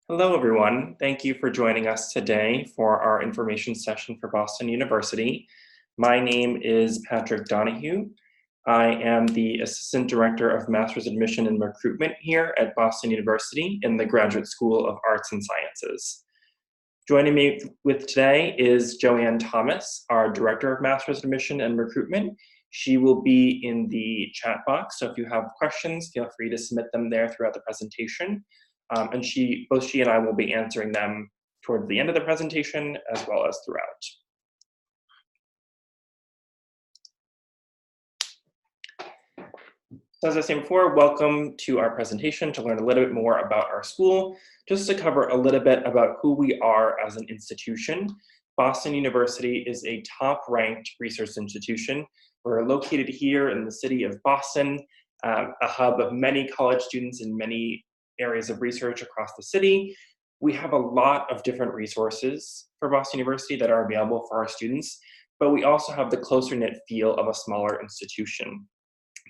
Hello, everyone. Thank you for joining us today for our information session for Boston University. My name is Patrick Donahue. I am the Assistant Director of Master's Admission and Recruitment here at Boston University in the Graduate School of Arts and Sciences. Joining me with today is Joanne Thomas, our Director of Master's Admission and Recruitment. She will be in the chat box, so if you have questions, feel free to submit them there throughout the presentation. And both she and I will be answering them towards the end of the presentation as well as throughout. So as I said before, welcome to our presentation to learn a little bit more about our school. Just to cover a little bit about who we are as an institution, Boston University is a top-ranked research institution. We're located here in the city of Boston, a hub of many college students in many areas of research across the city. We have a lot of different resources for Boston University that are available for our students, but we also have the closer-knit feel of a smaller institution.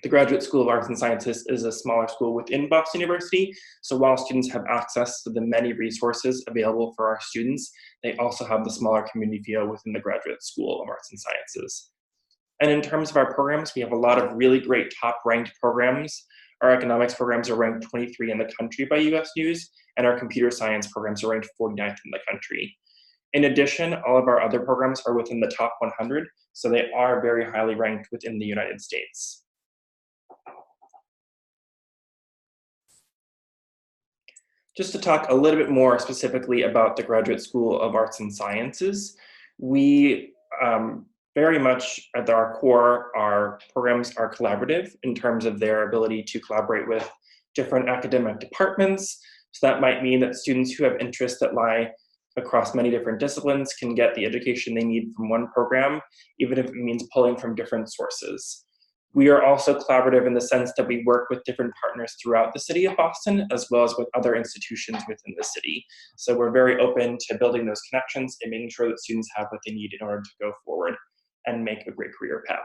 The Graduate School of Arts and Sciences is a smaller school within Boston University, so while students have access to the many resources available for our students, they also have the smaller community feel within the Graduate School of Arts and Sciences. And in terms of our programs, we have a lot of really great top-ranked programs. Our economics programs are ranked 23 in the country by US News, and our computer science programs are ranked 49th in the country. In addition, all of our other programs are within the top 100, so they are very highly ranked within the United States. Just to talk a little bit more specifically about the Graduate School of Arts and Sciences, we very much at our core, our programs are collaborative in terms of their ability to collaborate with different academic departments. So that might mean that students who have interests that lie across many different disciplines can get the education they need from one program, even if it means pulling from different sources. We are also collaborative in the sense that we work with different partners throughout the city of Boston, as well as with other institutions within the city. So we're very open to building those connections and making sure that students have what they need in order to go forward and make a great career path.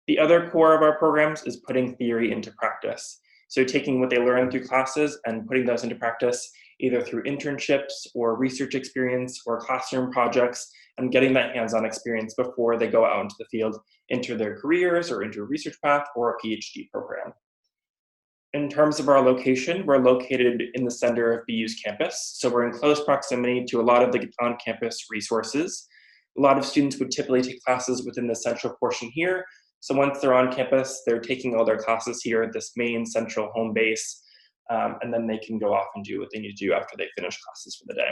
The other core of our programs is putting theory into practice. So taking what they learn through classes and putting those into practice, either through internships or research experience or classroom projects, and getting that hands-on experience before they go out into the field, into their careers or into a research path or a PhD program. In terms of our location, we're located in the center of BU's campus. So we're in close proximity to a lot of the on-campus resources. A lot of students would typically take classes within the central portion here. So once they're on campus, they're taking all their classes here at this main central home base, and then they can go off and do what they need to do after they finish classes for the day.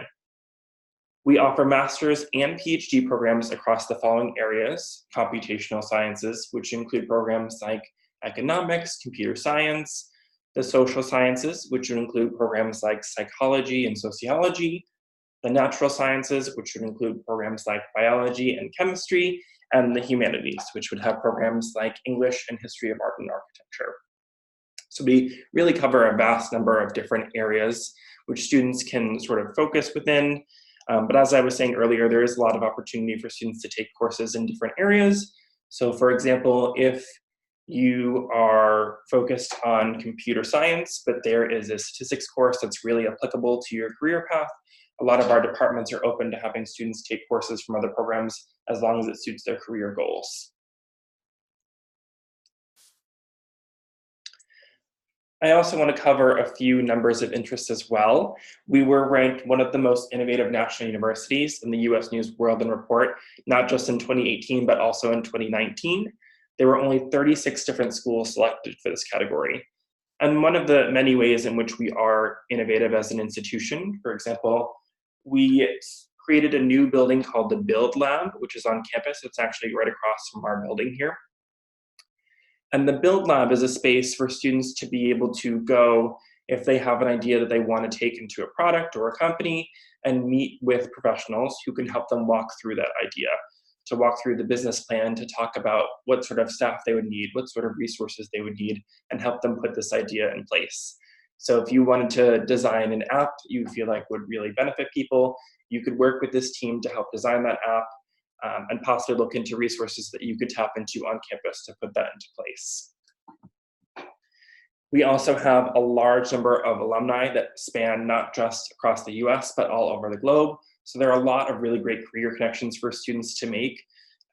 We offer master's and PhD programs across the following areas: computational sciences, which include programs like economics, computer science; the social sciences, which would include programs like psychology and sociology; the natural sciences, which would include programs like biology and chemistry; and the humanities, which would have programs like English and history of art and architecture. So we really cover a vast number of different areas which students can sort of focus within. But as I was saying earlier, there is a lot of opportunity for students to take courses in different areas. So for example, if you are focused on computer science, but there is a statistics course that's really applicable to your career path, a lot of our departments are open to having students take courses from other programs as long as it suits their career goals. I also want to cover a few numbers of interest as well. We were ranked one of the most innovative national universities in the US News World and Report, not just in 2018, but also in 2019. There were only 36 different schools selected for this category. And one of the many ways in which we are innovative as an institution, for example, we created a new building called the Build Lab, which is on campus. It's actually right across from our building here. And the Build Lab is a space for students to be able to go if they have an idea that they want to take into a product or a company, and meet with professionals who can help them walk through that idea, to walk through the business plan, to talk about what sort of staff they would need, what sort of resources they would need, and help them put this idea in place. So if you wanted to design an app you feel like would really benefit people, you could work with this team to help design that app, and possibly look into resources that you could tap into on campus to put that into place. We also have a large number of alumni that span not just across the US, but all over the globe. So there are a lot of really great career connections for students to make.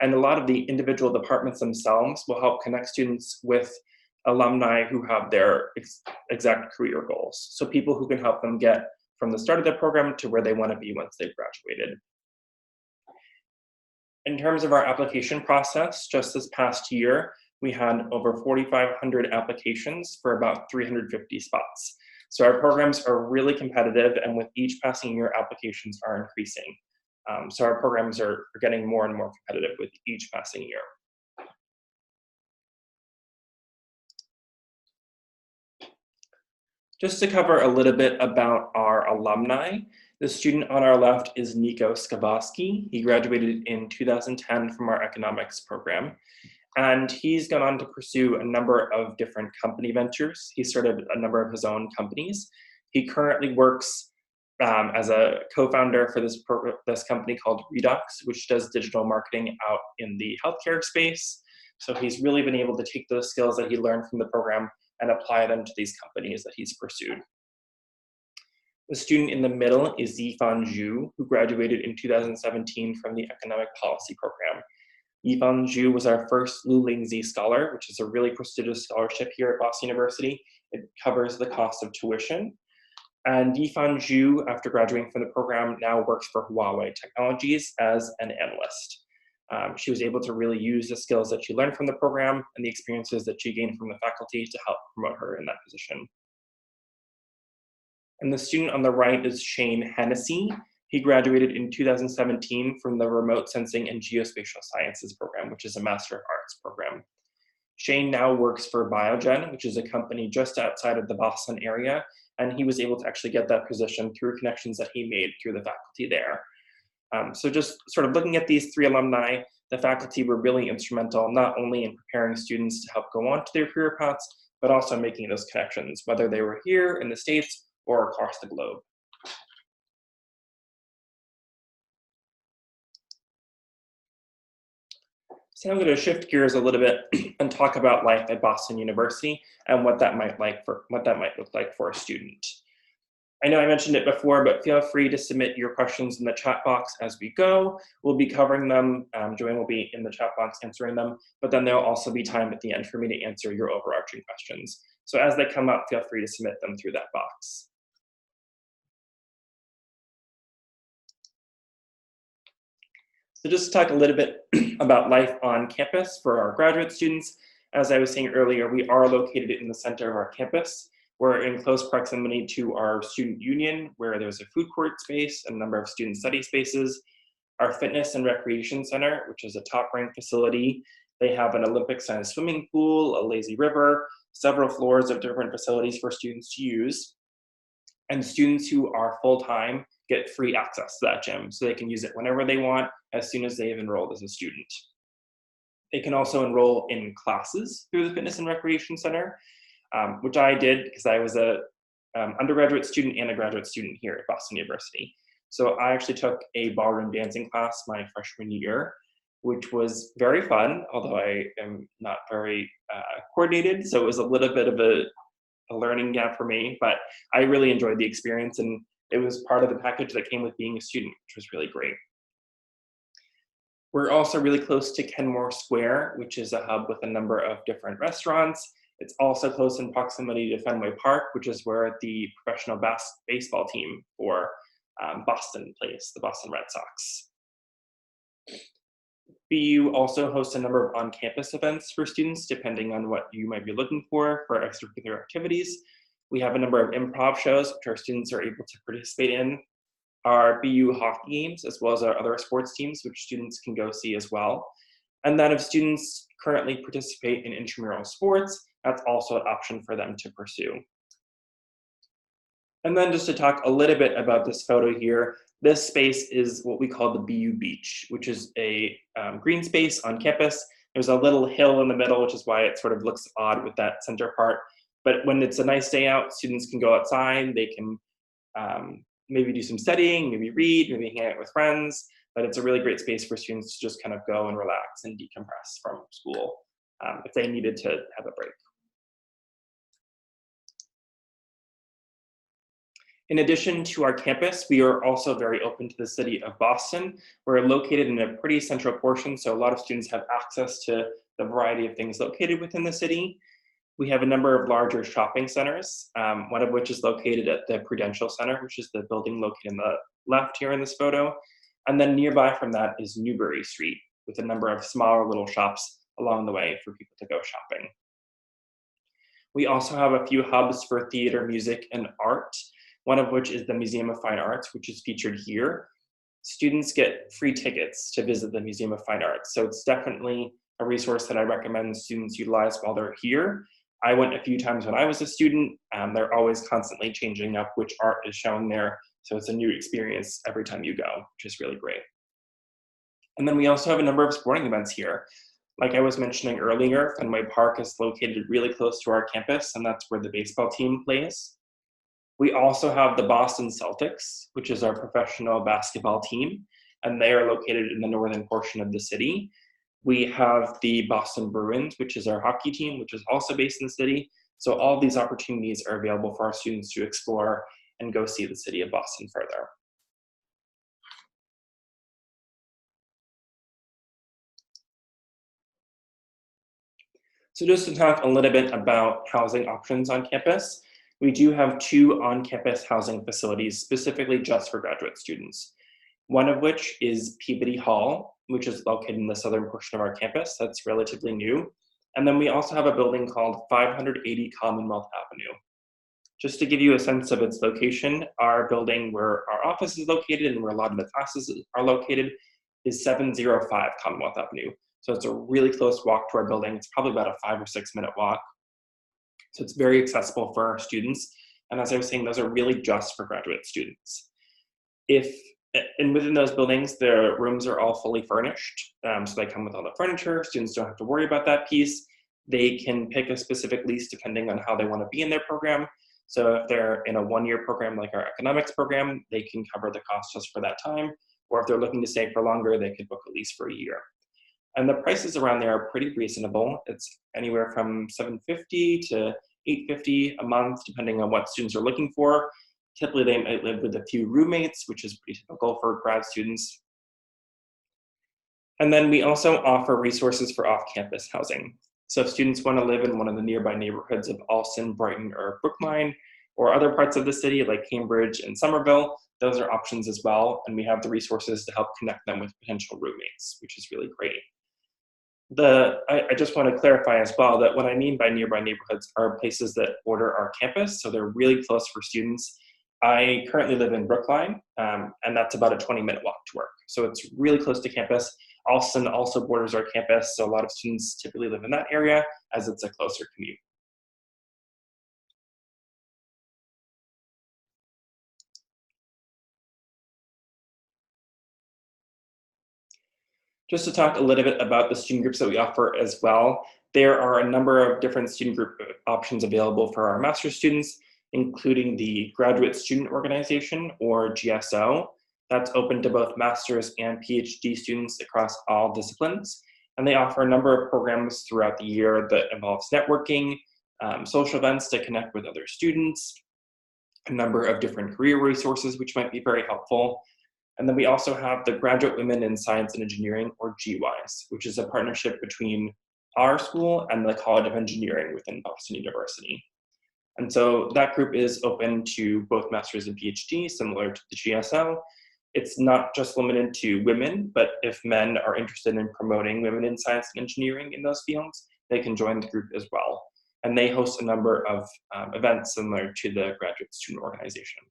And a lot of the individual departments themselves will help connect students with alumni who have their exact career goals. So people who can help them get from the start of their program to where they want to be once they've graduated. In terms of our application process, just this past year, we had over 4,500 applications for about 350 spots. So our programs are really competitive, and with each passing year, applications are increasing. So our programs are getting more and more competitive with each passing year. Just to cover a little bit about our alumni, the student on our left is Nico Skabowski. He graduated in 2010 from our economics program, and he's gone on to pursue a number of different company ventures. He started a number of his own companies. He currently works as a co-founder for this company called Redux, which does digital marketing out in the healthcare space. So he's really been able to take those skills that he learned from the program and apply them to these companies that he's pursued. The student in the middle is Yifan Zhu, who graduated in 2017 from the Economic Policy Program. Yifan Zhu was our first Lu Lingzi Scholar, which is a really prestigious scholarship here at Boston University. It covers the cost of tuition. And Yifan Zhu, after graduating from the program, now works for Huawei Technologies as an analyst. She was able to really use the skills that she learned from the program and the experiences that she gained from the faculty to help promote her in that position. And the student on the right is Shane Hennessy. He graduated in 2017 from the Remote Sensing and Geospatial Sciences program, which is a Master of Arts program. Shane now works for Biogen, which is a company just outside of the Boston area, and he was able to actually get that position through connections that he made through the faculty there. So just sort of looking at these three alumni, the faculty were really instrumental, not only in preparing students to help go on to their career paths, but also making those connections, whether they were here in the States or across the globe. So I'm going to shift gears a little bit and talk about life at Boston University and what that might look like for a student. I know I mentioned it before, but feel free to submit your questions in the chat box as we go. We'll be covering them. Joanne will be in the chat box answering them, but then there'll also be time at the end for me to answer your overarching questions. So as they come up, feel free to submit them through that box. So just to talk a little bit about life on campus for our graduate students. As I was saying earlier, we are located in the center of our campus. We're in close proximity to our student union, where there's a food court space, a number of student study spaces, our fitness and recreation center, which is a top-ranked facility. They have an Olympic-sized swimming pool, a lazy river, several floors of different facilities for students to use. And students who are full-time get free access to that gym, so they can use it whenever they want, as soon as they have enrolled as a student. They can also enroll in classes through the Fitness and Recreation Center, which I did because I was a undergraduate student and a graduate student here at Boston University. So I actually took a ballroom dancing class my freshman year, which was very fun, although I am not very coordinated, so it was a little bit of a learning gap for me, but I really enjoyed the experience, and it was part of the package that came with being a student, which was really great. We're also really close to Kenmore Square, which is a hub with a number of different restaurants. It's also close in proximity to Fenway Park, which is where the professional baseball team for Boston plays, the Boston Red Sox. BU also hosts a number of on-campus events for students, depending on what you might be looking for extracurricular activities. We have a number of improv shows, which our students are able to participate in, our BU hockey games, as well as our other sports teams, which students can go see as well. And then if students currently participate in intramural sports, that's also an option for them to pursue. And then just to talk a little bit about this photo here, this space is what we call the BU Beach, which is a green space on campus. There's a little hill in the middle, which is why it sort of looks odd with that center part. But when it's a nice day out, students can go outside, they can maybe do some studying, maybe read, maybe hang out with friends, but it's a really great space for students to just kind of go and relax and decompress from school if they needed to have a break. In addition to our campus, we are also very open to the city of Boston. We're located in a pretty central portion, so a lot of students have access to the variety of things located within the city. We have a number of larger shopping centers, one of which is located at the Prudential Center, which is the building located on the left here in this photo. And then nearby from that is Newbury Street, with a number of smaller little shops along the way for people to go shopping. We also have a few hubs for theater, music, and art, one of which is the Museum of Fine Arts, which is featured here. Students get free tickets to visit the Museum of Fine Arts, so it's definitely a resource that I recommend students utilize while they're here. I went a few times when I was a student. They're always constantly changing up which art is shown there, so it's a new experience every time you go, which is really great. And then we also have a number of sporting events here. Like I was mentioning earlier, Fenway Park is located really close to our campus, and that's where the baseball team plays. We also have the Boston Celtics, which is our professional basketball team, and they are located in the northern portion of the city. We have the Boston Bruins, which is our hockey team, which is also based in the city. So all these opportunities are available for our students to explore and go see the city of Boston further. So just to talk a little bit about housing options on campus, we do have 2 on-campus housing facilities specifically just for graduate students. One of which is Peabody Hall, which is located in the southern portion of our campus. That's relatively new. And then we also have a building called 580 Commonwealth Avenue. Just to give you a sense of its location, our building where our office is located and where a lot of the classes are located is 705 Commonwealth Avenue. So it's a really close walk to our building. It's probably about a 5 or 6 minute walk. So it's very accessible for our students. And as I was saying, those are really just for graduate students. And within those buildings, the rooms are all fully furnished. So they come with all the furniture. Students don't have to worry about that piece. They can pick a specific lease depending on how they want to be in their program. So if they're in a 1-year program like our economics program, they can cover the cost just for that time. Or if they're looking to stay for longer, they could book a lease for a year. And the prices around there are pretty reasonable. It's anywhere from $750 to $850 a month, depending on what students are looking for. Typically, they might live with a few roommates, which is pretty typical for grad students. And then we also offer resources for off-campus housing. So if students want to live in one of the nearby neighborhoods of Allston, Brighton, or Brookline, or other parts of the city like Cambridge and Somerville, those are options as well. And we have the resources to help connect them with potential roommates, which is really great. I just want to clarify as well that what I mean by nearby neighborhoods are places that border our campus, so they're really close for students. I currently live in Brookline, and that's about a 20-minute walk to work. So it's really close to campus. Allston also borders our campus, so a lot of students typically live in that area as it's a closer commute. Just to talk a little bit about the student groups that we offer as well, there are a number of different student group options available for our master's students, including the Graduate Student Organization, or GSO. That's open to both master's and PhD students across all disciplines. And they offer a number of programs throughout the year that involves networking, social events to connect with other students, a number of different career resources, which might be very helpful. And then we also have the Graduate Women in Science and Engineering, or GWISE, which is a partnership between our school and the College of Engineering within Boston University. And so that group is open to both master's and PhD, similar to the GSO. It's not just limited to women, but if men are interested in promoting women in science and engineering in those fields, they can join the group as well. And they host a number of events similar to the Graduate Student Organization.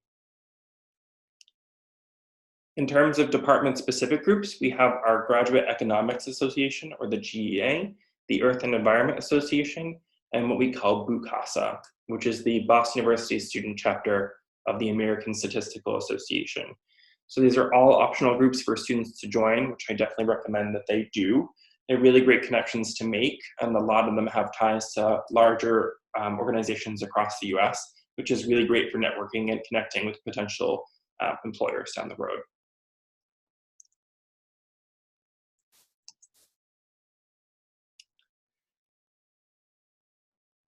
In terms of department-specific groups, we have our Graduate Economics Association, or the GEA, the Earth and Environment Association, and what we call BUCASA, which is the Boston University student chapter of the American Statistical Association. So these are all optional groups for students to join, which I definitely recommend that they do. They're really great connections to make, and a lot of them have ties to larger organizations across the US, which is really great for networking and connecting with potential employers down the road.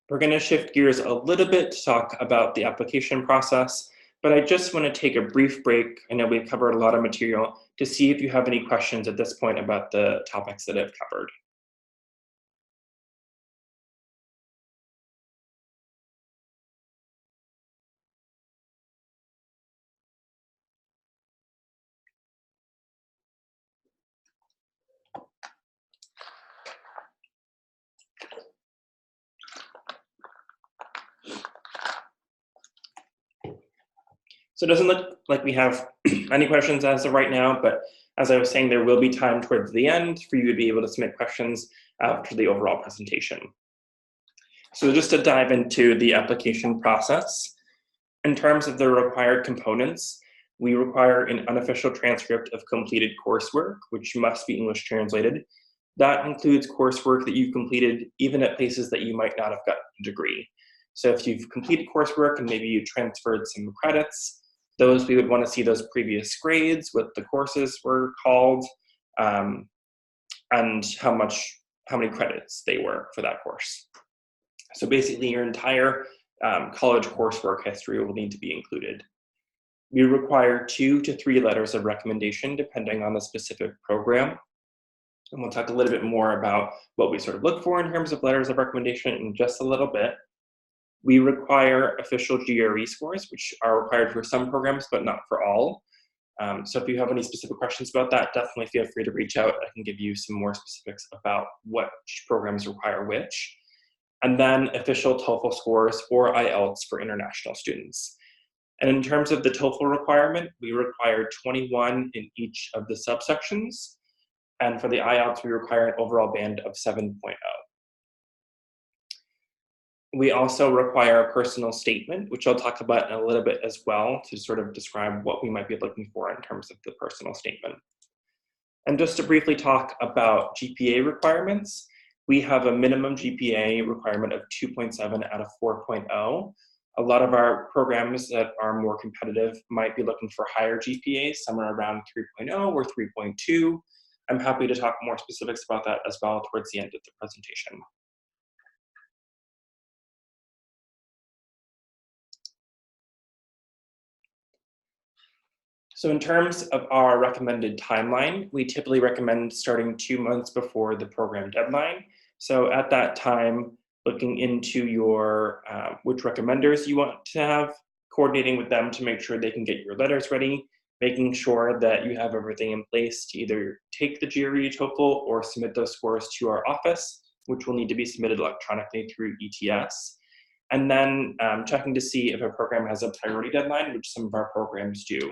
We're going to shift gears a little bit to talk about the application process. But I just want to take a brief break. I know we've covered a lot of material to see if you have any questions at this point about the topics that I've covered. So it doesn't look like we have any questions as of right now, but as I was saying, there will be time towards the end for you to be able to submit questions after the overall presentation. So just to dive into the application process, in terms of the required components, we require an unofficial transcript of completed coursework, which must be English translated. That includes coursework that you've completed even at places that you might not have gotten a degree. So if you've completed coursework and maybe you transferred some credits, those we would want to see those previous grades, what the courses were called, and how many credits they were for that course. So basically your entire college coursework history will need to be included. We require 2 to 3 letters of recommendation depending on the specific program. And we'll talk a little bit more about what we sort of look for in terms of letters of recommendation in just a little bit. We require official GRE scores, which are required for some programs, but not for all. So if you have any specific questions about that, definitely feel free to reach out. I can give you some more specifics about which programs require which. And then official TOEFL scores or IELTS for international students. And in terms of the TOEFL requirement, we require 21 in each of the subsections. And for the IELTS, we require an overall band of 7.0. We also require a personal statement, which I'll talk about in a little bit as well to sort of describe what we might be looking for in terms of the personal statement. And just to briefly talk about GPA requirements, we have a minimum GPA requirement of 2.7 out of 4.0. A lot of our programs that are more competitive might be looking for higher GPAs, somewhere around 3.0 or 3.2. I'm happy to talk more specifics about that as well towards the end of the presentation. So in terms of our recommended timeline, we typically recommend starting 2 months before the program deadline. So at that time, looking into your which recommenders you want to have, coordinating with them to make sure they can get your letters ready, making sure that you have everything in place to either take the GRE TOEFL or submit those scores to our office, which will need to be submitted electronically through ETS. And then checking to see if a program has a priority deadline, which some of our programs do.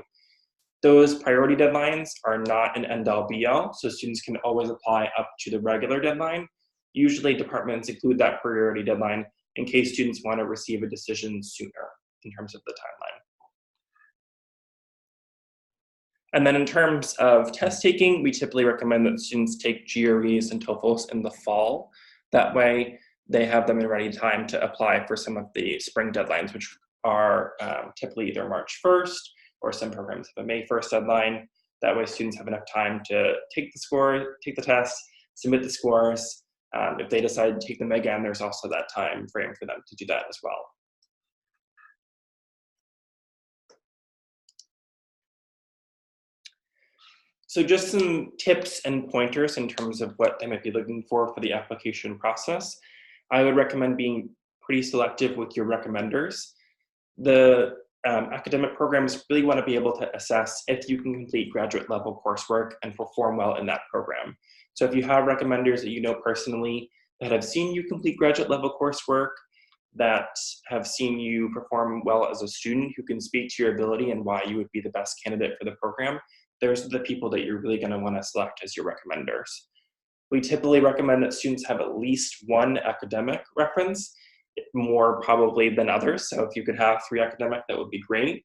Those priority deadlines are not an end-all be-all, so students can always apply up to the regular deadline. Usually departments include that priority deadline in case students want to receive a decision sooner in terms of the timeline. And then in terms of test taking, we typically recommend that students take GREs and TOEFLs in the fall. That way they have them in ready time to apply for some of the spring deadlines, which are typically either March 1st, or some programs have a May 1st deadline. That way students have enough time to take the test, submit the scores. If they decide to take them again, there's also that time frame for them to do that as well. So just some tips and pointers in terms of what they might be looking for the application process. I would recommend being pretty selective with your recommenders. The academic programs really want to be able to assess if you can complete graduate level coursework and perform well in that program. So if you have recommenders that you know personally that have seen you complete graduate level coursework, that have seen you perform well as a student, who can speak to your ability and why you would be the best candidate for the program, those are the people that you're really going to want to select as your recommenders. We typically recommend that students have at least one academic reference, more probably than others. So if you could have 3 academic, that would be great.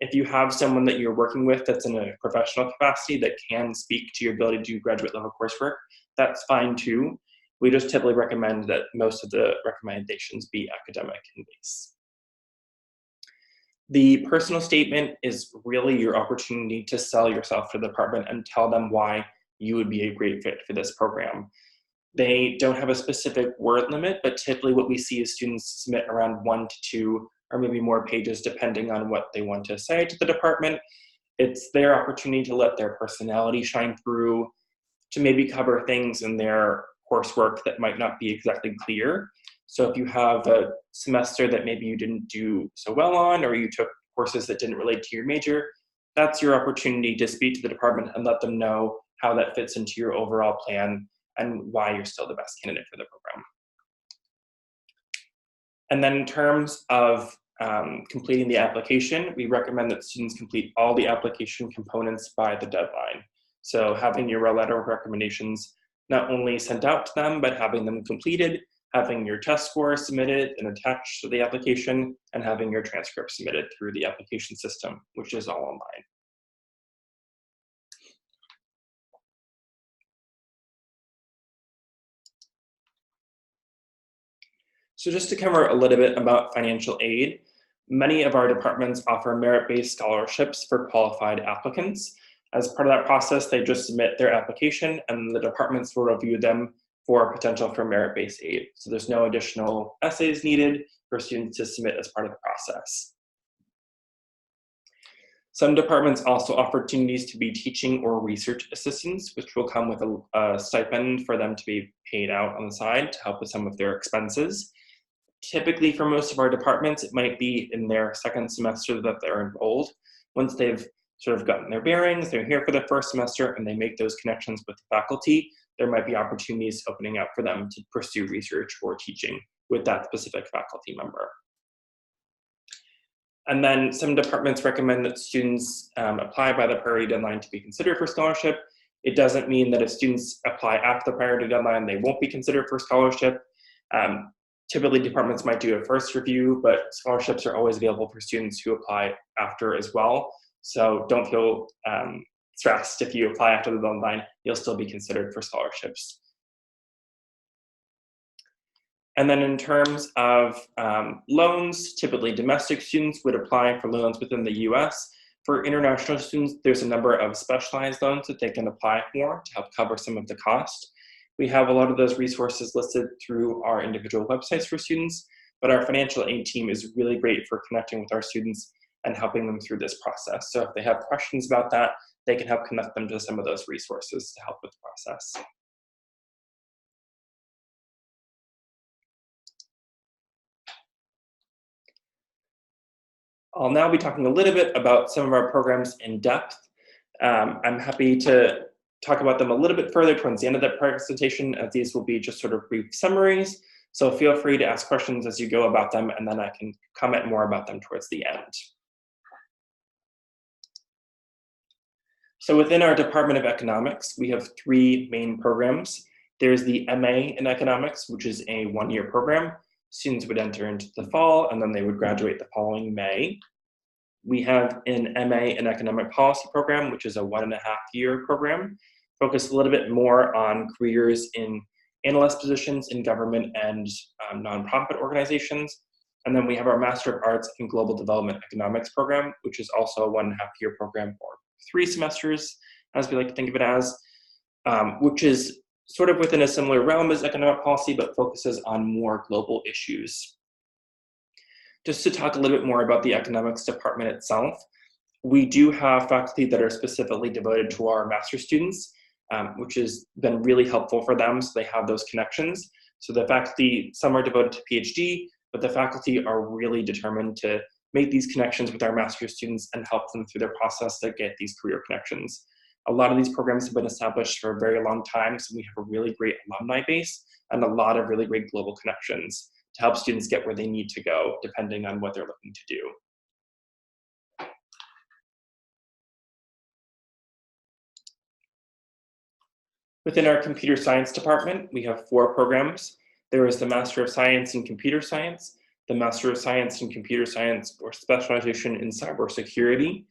If you have someone that you're working with that's in a professional capacity that can speak to your ability to do graduate level coursework, that's fine too. We just typically recommend that most of the recommendations be academic in base. The personal statement is really your opportunity to sell yourself to the department and tell them why you would be a great fit for this program. They don't have a specific word limit, but typically what we see is students submit around 1 to 2 or maybe more pages depending on what they want to say to the department. It's their opportunity to let their personality shine through, to maybe cover things in their coursework that might not be exactly clear. So if you have a semester that maybe you didn't do so well on, or you took courses that didn't relate to your major, that's your opportunity to speak to the department and let them know how that fits into your overall plan and why you're still the best candidate for the program. And then in terms of completing the application, we recommend that students complete all the application components by the deadline. So having your letter of recommendations not only sent out to them, but having them completed, having your test score submitted and attached to the application, and having your transcript submitted through the application system, which is all online. So just to cover a little bit about financial aid, many of our departments offer merit-based scholarships for qualified applicants. As part of that process, they just submit their application and the departments will review them for potential for merit-based aid. So there's no additional essays needed for students to submit as part of the process. Some departments also offer opportunities to be teaching or research assistants, which will come with a stipend for them to be paid out on the side to help with some of their expenses. Typically, for most of our departments, it might be in their second semester that they're enrolled. Once they've sort of gotten their bearings, they're here for the first semester, and they make those connections with the faculty, there might be opportunities opening up for them to pursue research or teaching with that specific faculty member. And then some departments recommend that students apply by the priority deadline to be considered for scholarship. It doesn't mean that if students apply after the priority deadline, they won't be considered for scholarship. Typically, departments might do a first review, but scholarships are always available for students who apply after as well. So don't feel stressed if you apply after the deadline, you'll still be considered for scholarships. And then in terms of loans, typically domestic students would apply for loans within the US. For international students, there's a number of specialized loans that they can apply for to help cover some of the cost. We have a lot of those resources listed through our individual websites for students, but our financial aid team is really great for connecting with our students and helping them through this process. So if they have questions about that, they can help connect them to some of those resources to help with the process. I'll now be talking a little bit about some of our programs in depth. I'm happy to talk about them a little bit further towards the end of the presentation, as these will be just sort of brief summaries. So feel free to ask questions as you go about them, and then I can comment more about them towards the end. So within our Department of Economics, we have 3 main programs. There's the MA in Economics, which is a 1-year program. Students would enter into the fall, and then they would graduate the following May. We have an MA in Economic Policy program, which is a 1.5-year program, focused a little bit more on careers in analyst positions in government and nonprofit organizations. And then we have our Master of Arts in Global Development Economics program, which is also a 1.5-year program for 3 semesters, as we like to think of it as, which is sort of within a similar realm as economic policy, but focuses on more global issues. Just to talk a little bit more about the economics department itself, we do have faculty that are specifically devoted to our master students, which has been really helpful for them, so they have those connections. So the faculty, some are devoted to PhD, but the faculty are really determined to make these connections with our master students and help them through their process to get these career connections. A lot of these programs have been established for a very long time, so we have a really great alumni base and a lot of really great global connections to help students get where they need to go, depending on what they're looking to do. Within our computer science department, we have 4 programs. There is the Master of Science in Computer Science, the Master of Science in Computer Science or specialization in cybersecurity,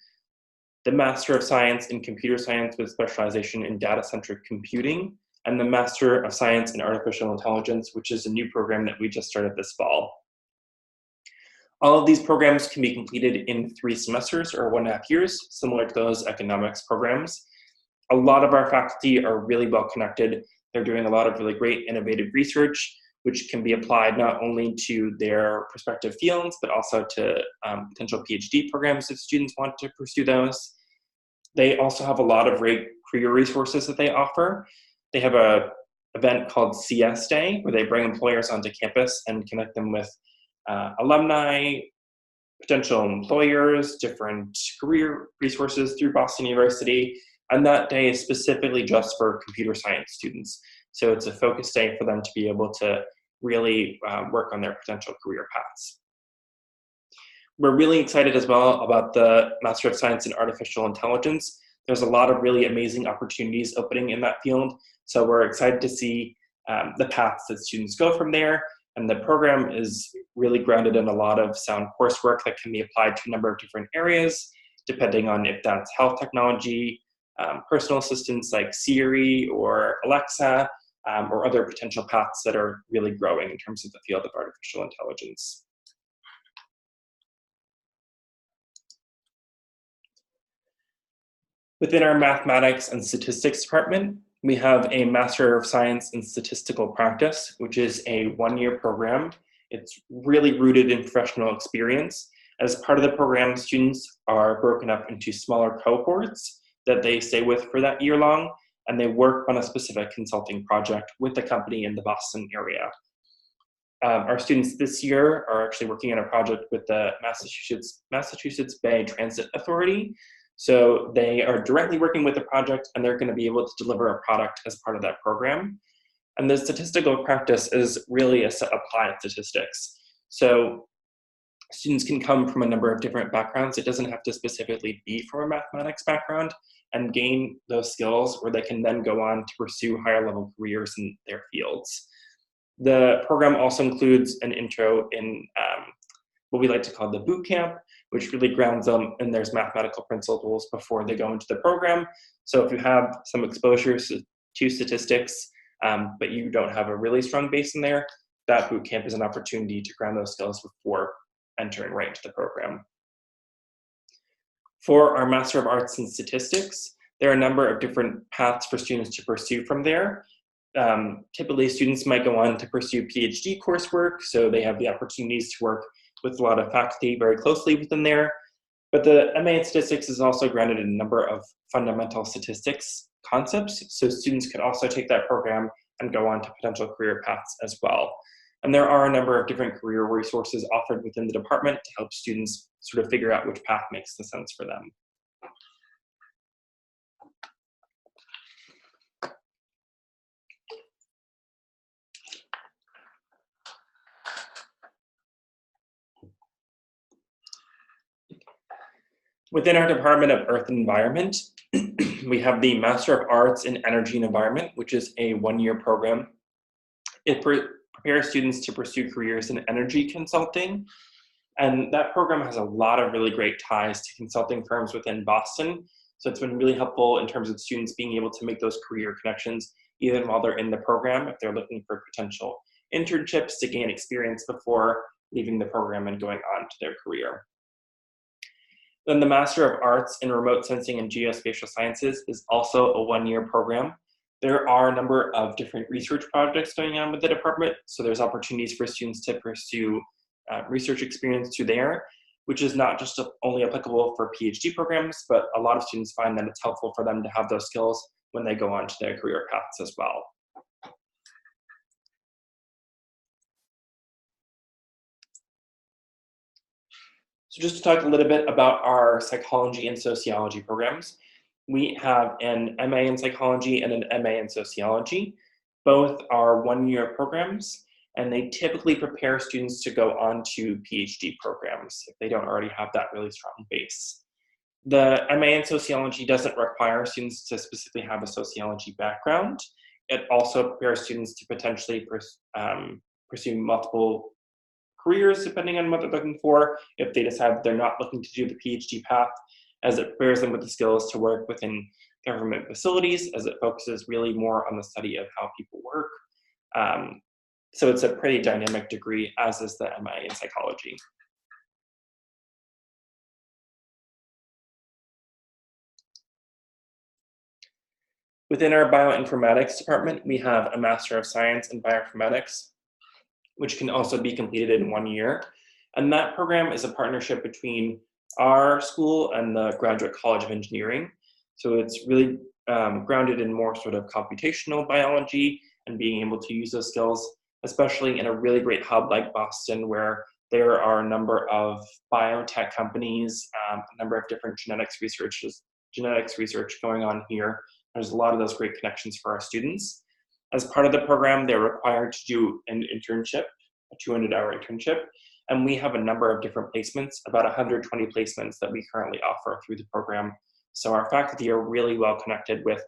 the Master of Science in Computer Science with specialization in data-centric computing, and the Master of Science in Artificial Intelligence, which is a new program that we just started this fall. All of these programs can be completed in 3 semesters or 1.5 years, similar to those economics programs. A lot of our faculty are really well connected. They're doing a lot of really great innovative research. which can be applied not only to their prospective fields, but also to potential PhD programs if students want to pursue those. They also have a lot of great career resources that they offer. They have an event called CS Day, where they bring employers onto campus and connect them with alumni, potential employers, different career resources through Boston University. And that day is specifically just for computer science students. So it's a focus day for them to be able to really work on their potential career paths. We're really excited as well about the Master of Science in Artificial Intelligence. There's a lot of really amazing opportunities opening in that field. So we're excited to see the paths that students go from there. And the program is really grounded in a lot of sound coursework that can be applied to a number of different areas, depending on if that's health technology, personal assistants like Siri or Alexa, or other potential paths that are really growing in terms of the field of artificial intelligence. Within our mathematics and statistics department, we have a Master of Science in Statistical Practice, which is a one-year program. It's really rooted in professional experience. As part of the program, students are broken up into smaller cohorts that they stay with for that year long, and they work on a specific consulting project with the company in the Boston area. Our students this year are actually working on a project with the Massachusetts Bay Transit Authority. So they are directly working with the project, and they're going to be able to deliver a product as part of that program. And the statistical practice is really applied statistics. So students can come from a number of different backgrounds. It doesn't have to specifically be from a mathematics background, and gain those skills where they can then go on to pursue higher level careers in their fields. The program also includes an intro in what we like to call the boot camp, which really grounds them in their mathematical principles before they go into the program. So if you have some exposure to statistics, but you don't have a really strong base in there, that boot camp is an opportunity to ground those skills before entering right into the program. For our Master of Arts in Statistics, there are a number of different paths for students to pursue from there. Typically, students might go on to pursue PhD coursework, so they have the opportunities to work with a lot of faculty very closely within there. But the MA in Statistics is also grounded in a number of fundamental statistics concepts, so students could also take that program and go on to potential career paths as well. And there are a number of different career resources offered within the department to help students sort of figure out which path makes the sense for them. Within our Department of Earth and Environment, we have the Master of Arts in Energy and Environment, which is a one-year program. It prepares students to pursue careers in energy consulting. And that program has a lot of really great ties to consulting firms within Boston. So it's been really helpful in terms of students being able to make those career connections even while they're in the program, if they're looking for potential internships to gain experience before leaving the program and going on to their career. Then the Master of Arts in Remote Sensing and Geospatial Sciences is also a one-year program. There are a number of different research projects going on with the department, so there's opportunities for students to pursue research experience through there, which is not just only applicable for PhD programs, but a lot of students find that it's helpful for them to have those skills when they go on to their career paths as well. So just to talk a little bit about our psychology and sociology programs, we have an MA in psychology and an MA in sociology. Both are one-year programs, and they typically prepare students to go on to PhD programs if they don't already have that really strong base. The MA in sociology doesn't require students to specifically have a sociology background. It also prepares students to potentially pursue multiple careers depending on what they're looking for if they decide that they're not looking to do the PhD path, as it prepares them with the skills to work within government facilities, as it focuses really more on the study of how people work. So it's a pretty dynamic degree, as is the MA in psychology. Within our bioinformatics department, we have a Master of Science in Bioinformatics. which can also be completed in 1 year. And that program is a partnership between our school and the Graduate College of Engineering. So it's really grounded in more sort of computational biology and being able to use those skills, especially in a really great hub like Boston, where there are a number of biotech companies, a number of different genetics research going on here. There's a lot of those great connections for our students. As part of the program, they're required to do an internship, a 200-hour internship, and we have a number of different placements, about 120 placements that we currently offer through the program. So our faculty are really well connected with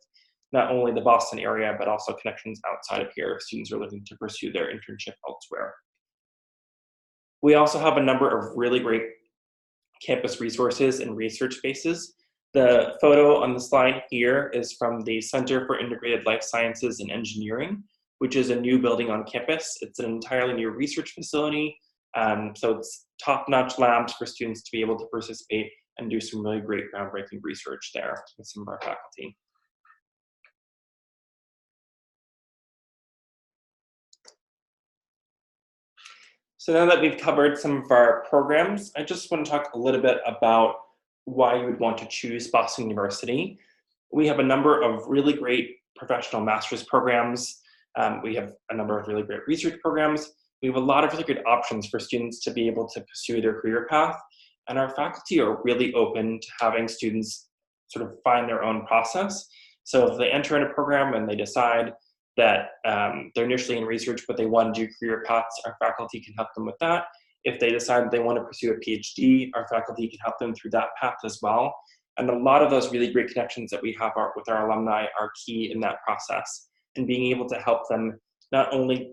not only the Boston area, but also connections outside of here if students are looking to pursue their internship elsewhere. We also have a number of really great campus resources and research spaces. The photo on the slide here is from the Center for Integrated Life Sciences and Engineering, which is a new building on campus. It's an entirely new research facility. So it's top-notch labs for students to be able to participate and do some really great groundbreaking research there with some of our faculty. So now that we've covered some of our programs, I just want to talk a little bit about why you would want to choose Boston University. We have a number of really great professional master's programs. We have a number of really great research programs. We have a lot of really good options for students to be able to pursue their career path. And our faculty are really open to having students sort of find their own process. So if they enter in a program and they decide that they're initially in research, but they want to do career paths, our faculty can help them with that. If they decide they want to pursue a PhD, our faculty can help them through that path as well. And a lot of those really great connections that we have with our alumni are key in that process, and being able to help them not only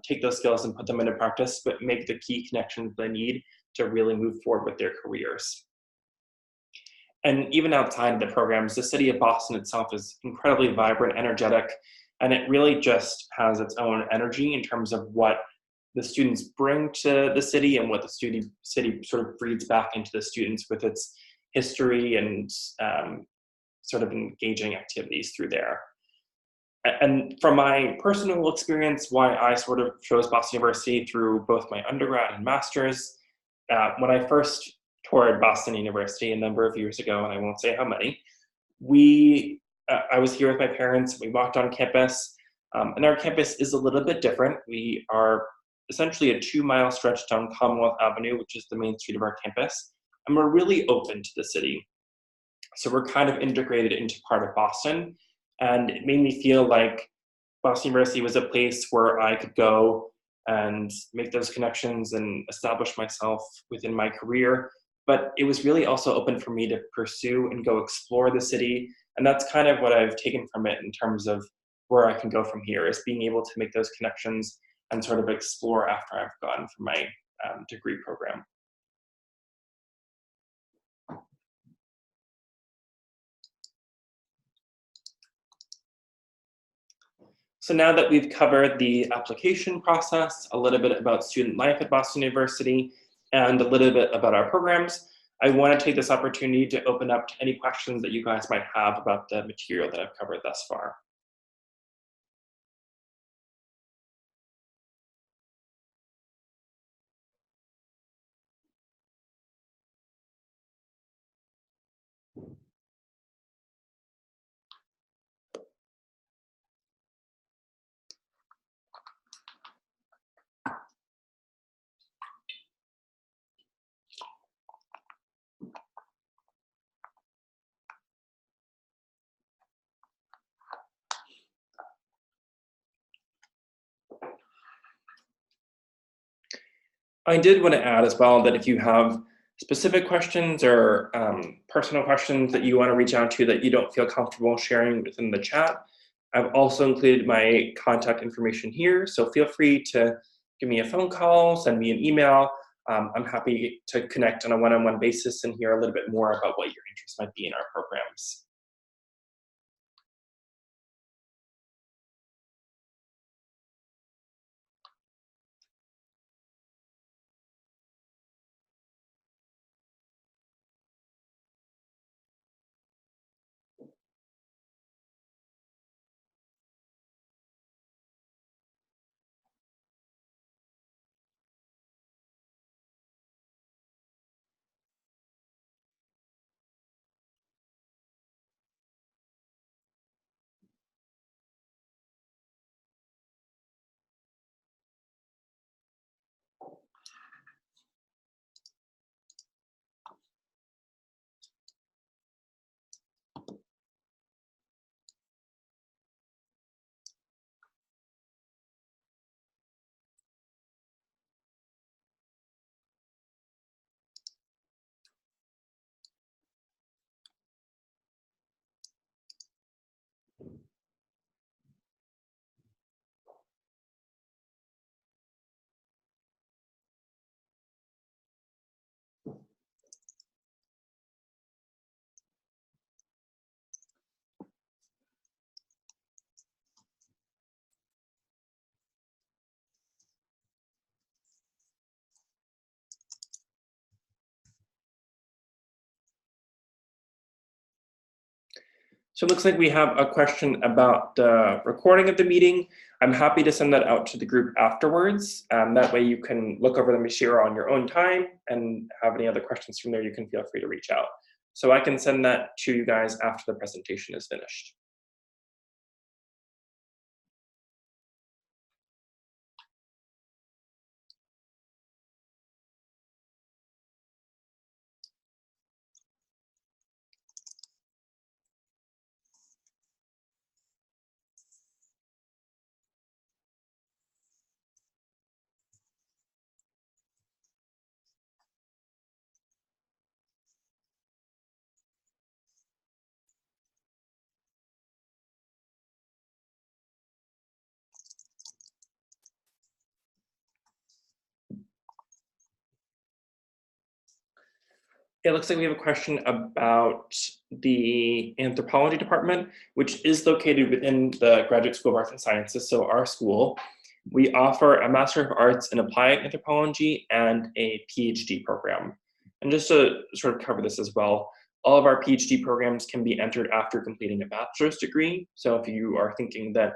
take those skills and put them into practice, but make the key connections they need to really move forward with their careers. And even outside of the programs, the city of Boston itself is incredibly vibrant, energetic, and it really just has its own energy in terms of what the students bring to the city and what the city sort of breeds back into the students with its history and sort of engaging activities through there. And from my personal experience, why I sort of chose Boston University through both my undergrad and master's, when I first toured Boston University a number of years ago, and I won't say how many, I was here with my parents. We walked on campus, and our campus is a little bit different. We are essentially a 2-mile stretch down Commonwealth Avenue, which is the main street of our campus, and we're really open to the city. So we're kind of integrated into part of Boston, and it made me feel like Boston University was a place where I could go and make those connections and establish myself within my career. But it was really also open for me to pursue and go explore the city. And that's kind of what I've taken from it in terms of where I can go from here, is being able to make those connections and sort of explore after I've gone for my degree program. So now that we've covered the application process, a little bit about student life at Boston University, and a little bit about our programs, I want to take this opportunity to open up to any questions that you guys might have about the material that I've covered thus far. I did want to add as well that if you have specific questions or personal questions that you want to reach out to that you don't feel comfortable sharing within the chat, I've also included my contact information here. So feel free to give me a phone call, send me an email. I'm happy to connect on a one-on-one basis and hear a little bit more about what your interest might be in our programs. So it looks like we have a question about the recording of the meeting. I'm happy to send that out to the group afterwards. That way you can look over the material on your own time, and have any other questions from there, you can feel free to reach out. So I can send that to you guys after the presentation is finished. It looks like we have a question about the anthropology department, which is located within the Graduate School of Arts and Sciences, so our school. We offer a Master of Arts in Applied Anthropology and a PhD program. And just to sort of cover this as well, all of our PhD programs can be entered after completing a bachelor's degree. So if you are thinking that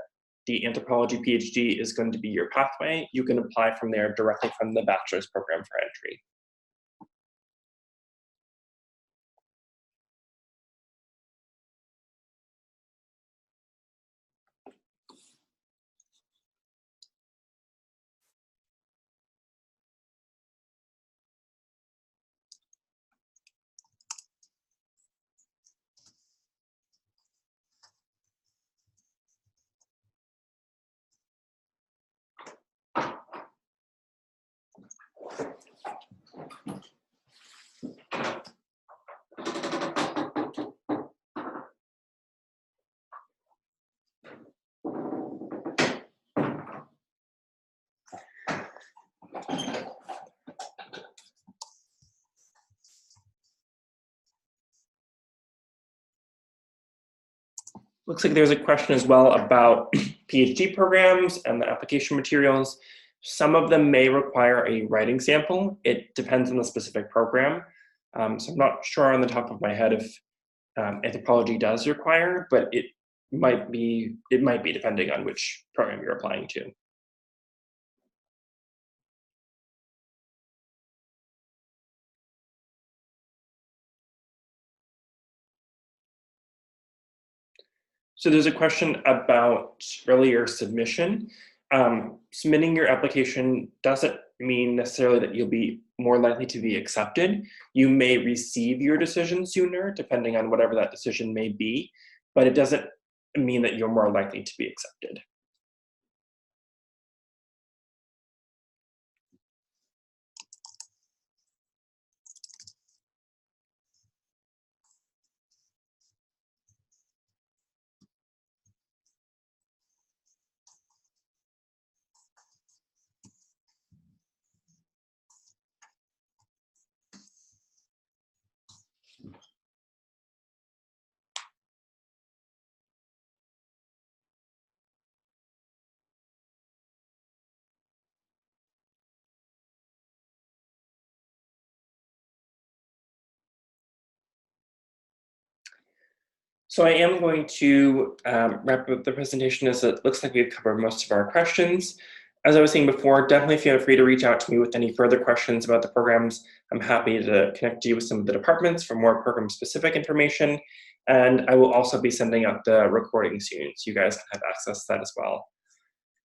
the anthropology PhD is going to be your pathway, you can apply from there directly from the bachelor's program for entry. Looks like there's a question as well about PhD programs and the application materials. Some of them may require a writing sample. It depends on the specific program. So I'm not sure on the top of my head if anthropology does require, but it might be depending on which program you're applying to. So there's a question about earlier submission. Submitting your application doesn't mean necessarily that you'll be more likely to be accepted. You may receive your decision sooner, depending on whatever that decision may be, but it doesn't mean that you're more likely to be accepted. So I am going to wrap up the presentation, as it looks like we've covered most of our questions. As I was saying before, definitely feel free to reach out to me with any further questions about the programs. I'm happy to connect you with some of the departments for more program-specific information. And I will also be sending out the recording soon, so you guys can have access to that as well.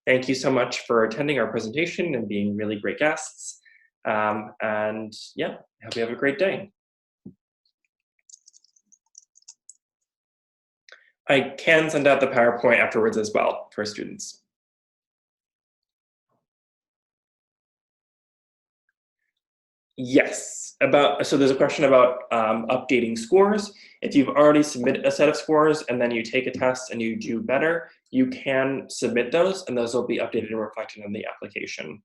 Thank you so much for attending our presentation and being really great guests. And yeah, I hope you have a great day. I can send out the PowerPoint afterwards as well for students. Yes, so there's a question about updating scores. If you've already submitted a set of scores and then you take a test and you do better, you can submit those and those will be updated and reflected in the application.